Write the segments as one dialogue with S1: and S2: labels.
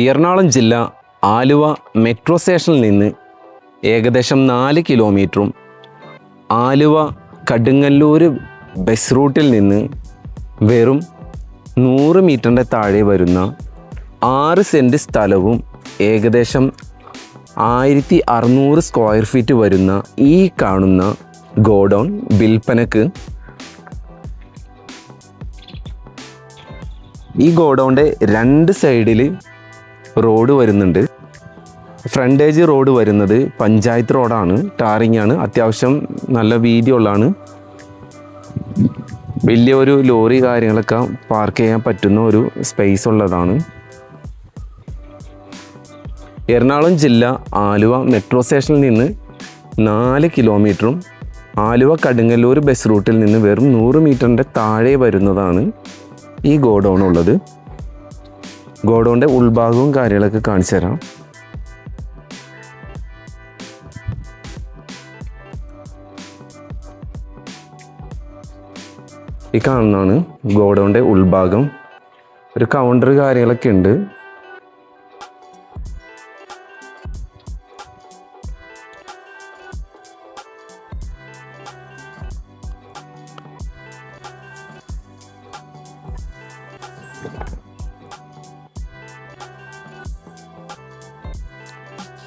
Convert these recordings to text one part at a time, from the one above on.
S1: എറണാകുളം ജില്ല ആലുവ മെട്രോ സ്റ്റേഷനിൽ നിന്ന് ഏകദേശം 4 കിലോമീറ്ററും ആലുവ കടുങ്ങല്ലൂർ ബസ് റൂട്ടിൽ നിന്ന് വെറും 100 മീറ്ററിൻ്റെ താഴെ വരുന്ന 6 സെൻറ്റ് സ്ഥലവും ഏകദേശം 1600 സ്ക്വയർ ഫീറ്റ് വരുന്ന ഈ കാണുന്ന ഗോഡൗൺ വിൽപ്പനക്ക്. ഈ ഗോഡൗണിൻ്റെ 2 സൈഡിൽ റോഡ് വരുന്നുണ്ട്. ഫ്രണ്ടേജ് റോഡ് വരുന്നത് പഞ്ചായത്ത് റോഡാണ്, ടാറിംഗ് ആണ്, അത്യാവശ്യം നല്ല വീതിയുള്ളതാണ്. വലിയൊരു ലോറി കാര്യങ്ങളൊക്കെ പാർക്ക് ചെയ്യാൻ പറ്റുന്ന ഒരു സ്പേസ് ഉള്ളതാണ്. എറണാകുളം ജില്ല ആലുവ മെട്രോ സ്റ്റേഷനിൽ നിന്ന് 4 കിലോമീറ്ററും ആലുവ കടുങ്ങല്ലൂർ ബസ് റൂട്ടിൽ നിന്ന് വെറും 100 മീറ്ററിൻ്റെ താഴെ വരുന്നതാണ് ഈ ഗോഡൗൺ ഉള്ളത്. ഗോഡൗണിൻ്റെ ഉൾഭാഗവും കാര്യങ്ങളൊക്കെ കാണിച്ചു തരാം. ഈ കാണുന്നതാണ് ഗോഡൗണിൻ്റെ ഉൾഭാഗം. ഒരു കൗണ്ടർ കാര്യങ്ങളൊക്കെ ഉണ്ട്.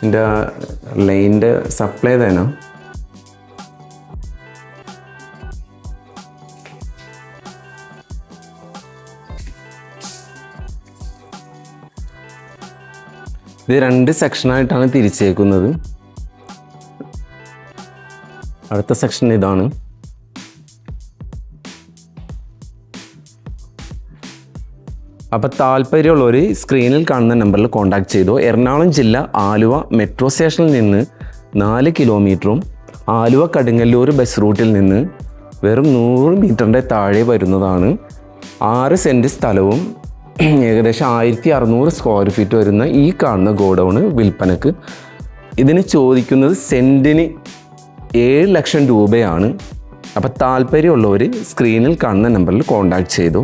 S1: ഇതിൻ്റെ ലൈനിൻ്റെ സപ്ലൈ തന്നെ. ഇത് 2 സെക്ഷനായിട്ടാണ് തിരിച്ചേക്കുന്നത്. അടുത്ത സെക്ഷൻ ഇതാണ്. അപ്പോൾ താല്പര്യമുള്ളവർ സ്ക്രീനിൽ കാണുന്ന നമ്പറിൽ കോൺടാക്ട് ചെയ്തു. എറണാകുളം ജില്ല ആലുവ മെട്രോ സ്റ്റേഷനിൽ നിന്ന് 4 കിലോമീറ്ററും ആലുവ കടുങ്ങല്ലൂർ ബസ് റൂട്ടിൽ നിന്ന് വെറും 100 മീറ്ററിൻ്റെ താഴെ വരുന്നതാണ്. 6 സെൻറ്റ് സ്ഥലവും ഏകദേശം 1600 സ്ക്വയർ ഫീറ്റ് വരുന്ന ഈ കാണുന്ന ഗോഡൗണ് വിൽപ്പനക്ക്. ഇതിന് ചോദിക്കുന്നത് സെൻറ്റിന് 7 ലക്ഷം രൂപയാണ്. അപ്പോൾ താല്പര്യമുള്ളവർ സ്ക്രീനിൽ കാണുന്ന നമ്പറിൽ കോൺടാക്ട് ചെയ്തു.